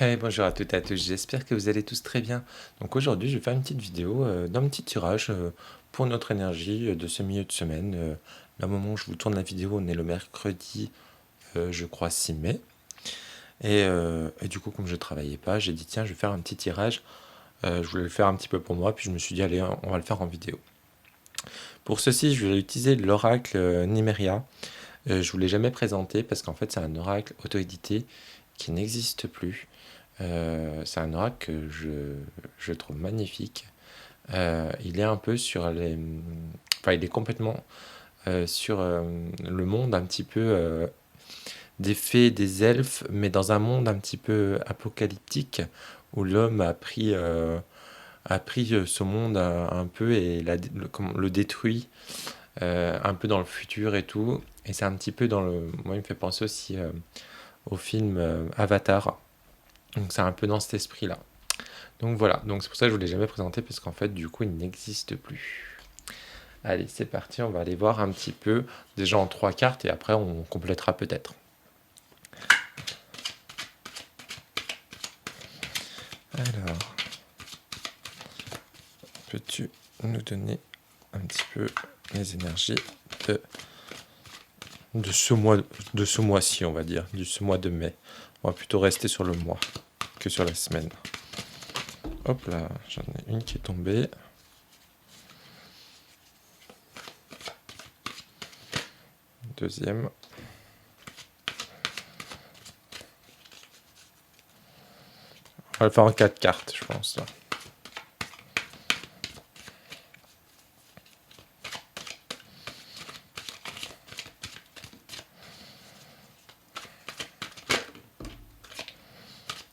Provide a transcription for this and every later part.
Bonjour à toutes et à tous, j'espère que vous allez tous très bien. Donc aujourd'hui, je vais faire une petite vidéo d'un petit tirage pour notre énergie de ce milieu de semaine. Là, au moment où je vous tourne la vidéo, on est le mercredi, je crois, 6 mai. Et du coup, comme je ne travaillais pas, j'ai dit tiens, je vais faire un petit tirage. Je voulais le faire un petit peu pour moi, puis je me suis dit allez, on va le faire en vidéo. Pour ceci, je vais utiliser l'oracle Nimeria. Je ne vous l'ai jamais présenté parce qu'en fait, c'est un oracle auto-édité qui n'existe plus. C'est un oracle que je trouve magnifique. Il est un peu sur les... Enfin, il est complètement sur le monde un petit peu des fées, des elfes, mais dans un monde un petit peu apocalyptique où l'homme a pris ce monde un peu et le détruit un peu dans le futur et tout. Et c'est un petit peu dans le... Moi, il me fait penser aussi au film Avatar. Donc c'est un peu dans cet esprit-là. Donc voilà, donc c'est pour ça que je ne vous l'ai jamais présenté, parce qu'en fait, du coup, il n'existe plus. Allez, c'est parti, on va aller voir un petit peu, déjà en trois cartes, et après on complétera peut-être. Alors, peux-tu nous donner un petit peu les énergies de, de ce mois-ci, on va dire, de ce mois de mai. On va plutôt rester sur le mois que sur la semaine. Hop là, j'en ai une qui est tombée. Deuxième. On va le faire en 4 cartes, je pense. Là.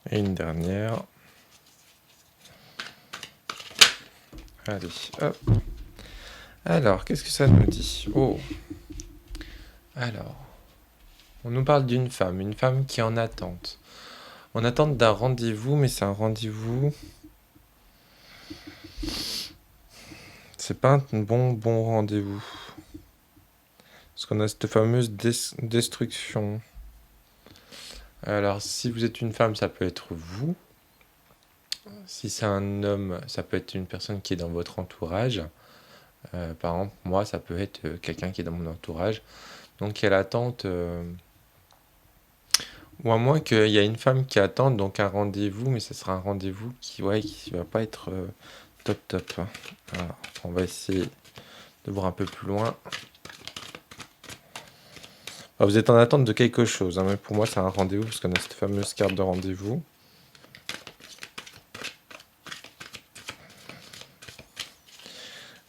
Et une dernière. Allez, hop. Alors, qu'est-ce que ça nous dit? Oh, alors, on nous parle d'une femme, une femme qui est en attente. En attente d'un rendez-vous, mais c'est un rendez-vous. C'est pas un bon rendez-vous. Parce qu'on a cette fameuse destruction. Alors, si vous êtes une femme, ça peut être vous. Si c'est un homme, ça peut être une personne qui est dans votre entourage. Par exemple, moi, ça peut être quelqu'un qui est dans mon entourage. Donc, il y a l'attente. Ou à moins qu'il y a une femme qui attend donc un rendez-vous, mais ce sera un rendez-vous qui va pas être top. Alors, on va essayer de voir un peu plus loin. Alors, vous êtes en attente de quelque chose, hein, mais pour moi c'est un rendez-vous parce qu'on a cette fameuse carte de rendez-vous.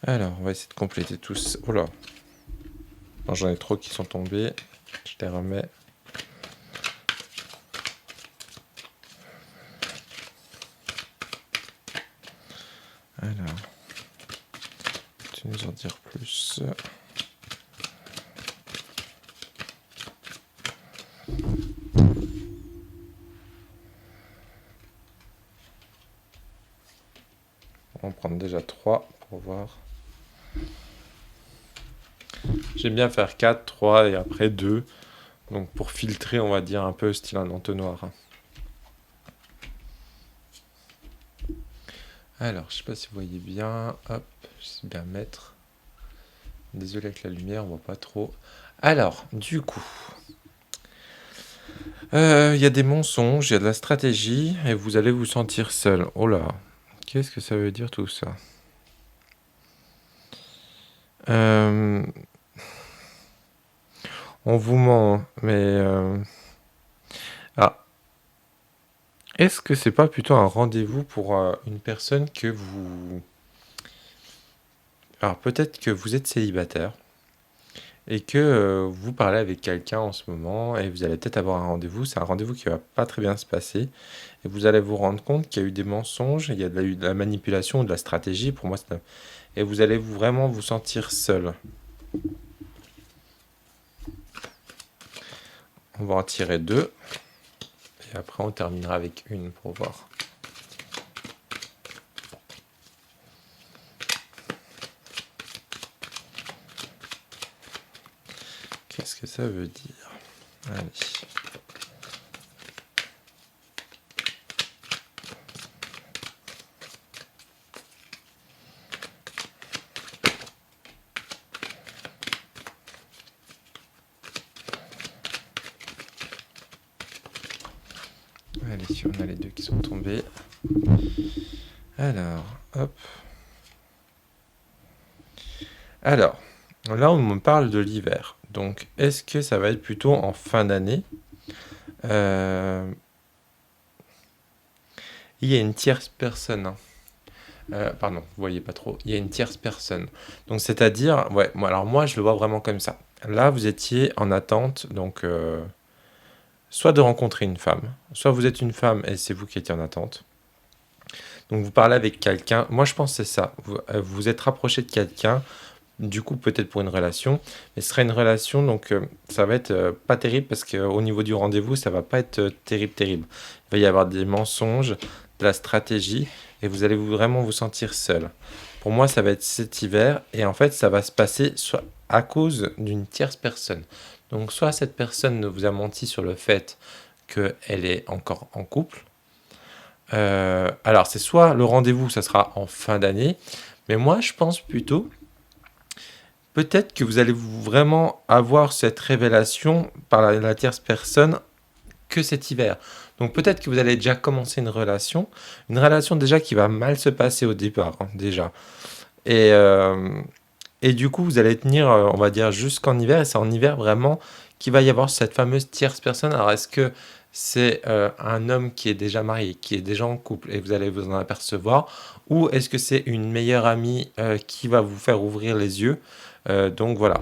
Alors, on va essayer de compléter tous. Oh là, non, j'en ai trop qui sont tombés. Je les remets. Alors, tu nous en dire plus. On va en prendre déjà 3 pour voir. J'aime bien faire 4, 3 et après 2. Donc pour filtrer, on va dire un peu style un entonnoir. Alors, je sais pas si vous voyez bien. Hop, je sais bien mettre. Désolé avec la lumière, on voit pas trop. Alors, du coup, il y a des mensonges, il y a de la stratégie, et vous allez vous sentir seul. Oh là, qu'est-ce que ça veut dire tout ça? Euh, on vous ment, mais ah, est-ce que c'est pas plutôt un rendez-vous pour une personne que vous... Alors peut-être que vous êtes célibataire et que vous parlez avec quelqu'un en ce moment et vous allez peut-être avoir un rendez-vous. C'est un rendez-vous qui va pas très bien se passer et vous allez vous rendre compte qu'il y a eu des mensonges, il y a eu de la manipulation, de la stratégie. Pour moi, et vous allez vraiment vous sentir seul. On va en tirer 2 et après on terminera avec une pour voir. Qu'est-ce que ça veut dire? Allez. Allez, on a les deux qui sont tombés. Alors, hop. Alors, là, on me parle de l'hiver. Donc, est-ce que ça va être plutôt en fin d'année? Euh, Il y a une tierce personne, hein. Pardon, vous voyez pas trop. Il y a une tierce personne. Donc, c'est-à-dire, ouais, alors moi, je le vois vraiment comme ça. Là, vous étiez en attente, donc, soit de rencontrer une femme, soit vous êtes une femme et c'est vous qui étiez en attente. Donc, vous parlez avec quelqu'un. Moi, je pense que c'est ça. Vous vous êtes rapproché de quelqu'un, du coup, peut-être pour une relation, mais ce sera une relation, donc ça va être pas terrible parce qu'au niveau du rendez-vous, ça va pas être terrible, terrible. Il va y avoir des mensonges, de la stratégie, et vous allez vraiment vous sentir seul. Pour moi, ça va être cet hiver, et en fait, ça va se passer soit à cause d'une tierce personne. Donc, soit cette personne vous a menti sur le fait qu'elle est encore en couple. Alors, c'est soit le rendez-vous, ça sera en fin d'année, mais moi, je pense plutôt peut-être que vous allez vraiment avoir cette révélation par la tierce personne que cet hiver. Donc peut-être que vous allez déjà commencer une relation déjà qui va mal se passer au départ, hein, déjà. Et, euh, et du coup, vous allez tenir, on va dire, jusqu'en hiver, et c'est en hiver vraiment qu'il va y avoir cette fameuse tierce personne. Alors est-ce que c'est un homme qui est déjà marié, qui est déjà en couple, et vous allez vous en apercevoir, ou est-ce que c'est une meilleure amie qui va vous faire ouvrir les yeux? Donc voilà.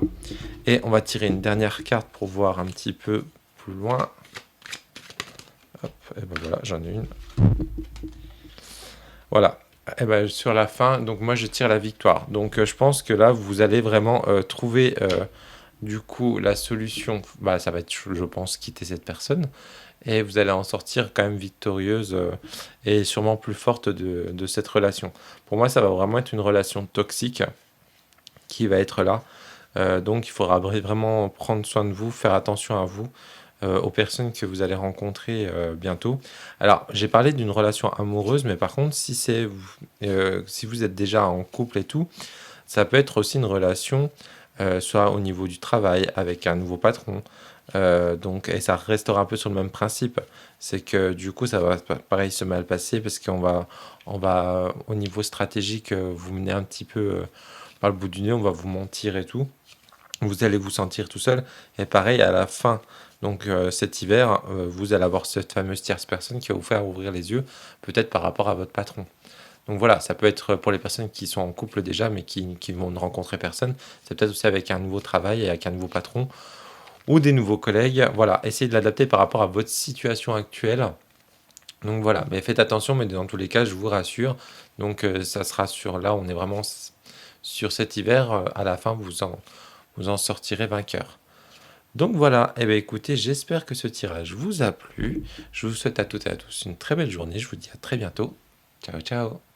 Et on va tirer une dernière carte pour voir un petit peu plus loin. Hop, et ben voilà, j'en ai une. Voilà. Et ben sur la fin, donc moi je tire la victoire. Donc je pense que là vous allez vraiment trouver du coup la solution. Bah ça va être, je pense, quitter cette personne et vous allez en sortir quand même victorieuse et sûrement plus forte de cette relation. Pour moi, ça va vraiment être une relation toxique qui va être là. Donc il faudra vraiment prendre soin de vous, faire attention à vous, aux personnes que vous allez rencontrer bientôt. Alors j'ai parlé d'une relation amoureuse, mais par contre si vous êtes déjà en couple et tout, ça peut être aussi une relation soit au niveau du travail avec un nouveau patron. Donc, et ça restera un peu sur le même principe. C'est que du coup, ça va pareil se mal passer parce qu'on va au niveau stratégique, vous mener un petit peu par le bout du nez, on va vous mentir et tout. Vous allez vous sentir tout seul. Et pareil, à la fin, donc cet hiver, vous allez avoir cette fameuse tierce personne qui va vous faire ouvrir les yeux, peut-être par rapport à votre patron. Donc voilà, ça peut être pour les personnes qui sont en couple déjà, mais qui vont ne rencontrer personne. C'est peut-être aussi avec un nouveau travail et avec un nouveau patron ou des nouveaux collègues. Voilà, essayez de l'adapter par rapport à votre situation actuelle. Donc voilà, mais faites attention, mais dans tous les cas, je vous rassure. Donc ça sera sur là, on est vraiment sur cet hiver. À la fin, vous en sortirez vainqueur. Donc voilà, et bien écoutez, j'espère que ce tirage vous a plu. Je vous souhaite à toutes et à tous une très belle journée. Je vous dis à très bientôt. Ciao, ciao.